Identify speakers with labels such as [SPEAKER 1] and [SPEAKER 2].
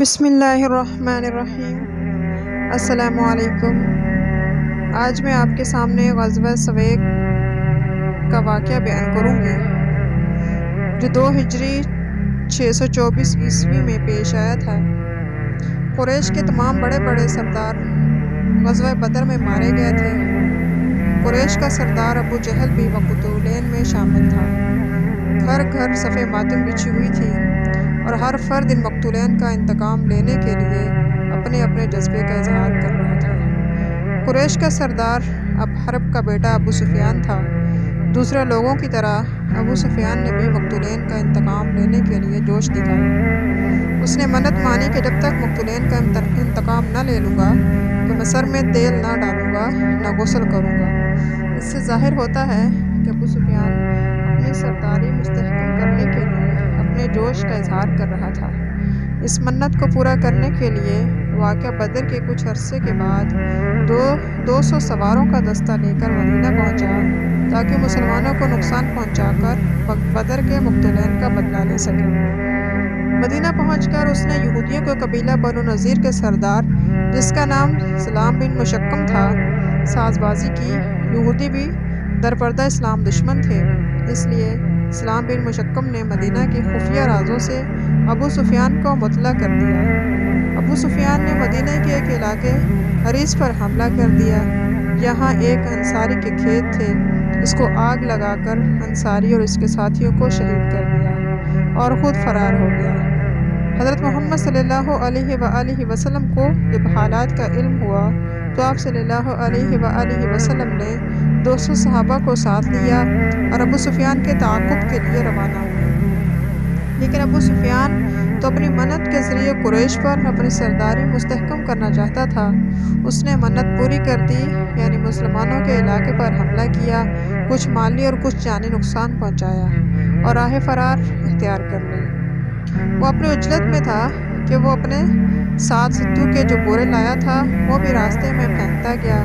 [SPEAKER 1] بسم اللہ الرحمن الرحیم۔ السلام علیکم۔ آج میں آپ کے سامنے غزوہ سویق کا واقعہ بیان کروں گی جو 2 ہجری 624 عیسوی میں پیش آیا تھا۔ قریش کے تمام بڑے بڑے سردار غزوہ بدر میں مارے گئے تھے۔ قریش کا سردار ابو جہل بھی مقتولین میں شامل تھا۔ گھر گھر صف ماتم بچھی ہوئی تھی اور ہر فرد ان مقتولین کا انتقام لینے کے لیے اپنے اپنے جذبے کا اظہار کر رہا تھا۔ قریش کا سردار حرب کا بیٹا ابو سفیان تھا۔ دوسرے لوگوں کی طرح ابو سفیان نے بھی مقتولین کا انتقام لینے کے لیے جوش دکھایا۔ اس نے منت مانی کہ جب تک مقتولین کا انتقام نہ لے لوں گا تو میں سر میں تیل نہ ڈالوں گا نہ غسل کروں گا۔ اس سے ظاہر ہوتا ہے کہ ابو سفیان اپنی سرداری مستحکم کرنے کے لیے اپنے جوش کا اظہار کر رہا تھا۔ اس منت کو پورا کرنے کے لیے واقعہ بدر کے کچھ عرصے کے بعد 200 سواروں کا دستہ لے کر مدینہ پہنچا تاکہ مسلمانوں کو نقصان پہنچا کر بدر کے مقتولین کا بدلہ لے سکے۔ مدینہ پہنچ کر اس نے یہودیوں کے قبیلہ بنو نذیر کے سردار جس کا نام سلام بن مشکم تھا ساز بازی کی۔ یہودی بھی درپردہ اسلام دشمن تھے، اس لیے سلام بن مشکم نے مدینہ کے خفیہ رازوں سے ابو سفیان کو مطلع کر دیا۔ ابو سفیان نے مدینہ کے ایک علاقے حریص پر حملہ کر دیا۔ یہاں ایک انصاری کے کھیت تھے، اس کو آگ لگا کر انصاری اور اس کے ساتھیوں کو شہید کر دیا اور خود فرار ہو گیا۔ حضرت محمد صلی اللہ علیہ وآلہ وسلم کو جب حالات کا علم ہوا تو آپ صلی اللہ علیہ وآلہ وسلم نے 200 صحابہ کو ساتھ لیا اور ابو سفیان کے تعاقب کے لیے روانہ ہوئے۔ لیکن ابو سفیان تو اپنی منت کے ذریعے قریش پر اپنی سرداری مستحکم کرنا چاہتا تھا۔ اس نے منت پوری کر دی، یعنی مسلمانوں کے علاقے پر حملہ کیا، کچھ مالی اور کچھ جانی نقصان پہنچایا اور راہ فرار اختیار کر لی۔ وہ اپنی عجلت میں تھا کہ وہ اپنے ساتھ ستو کے جو بورے لایا تھا وہ بھی راستے میں پھینکتا گیا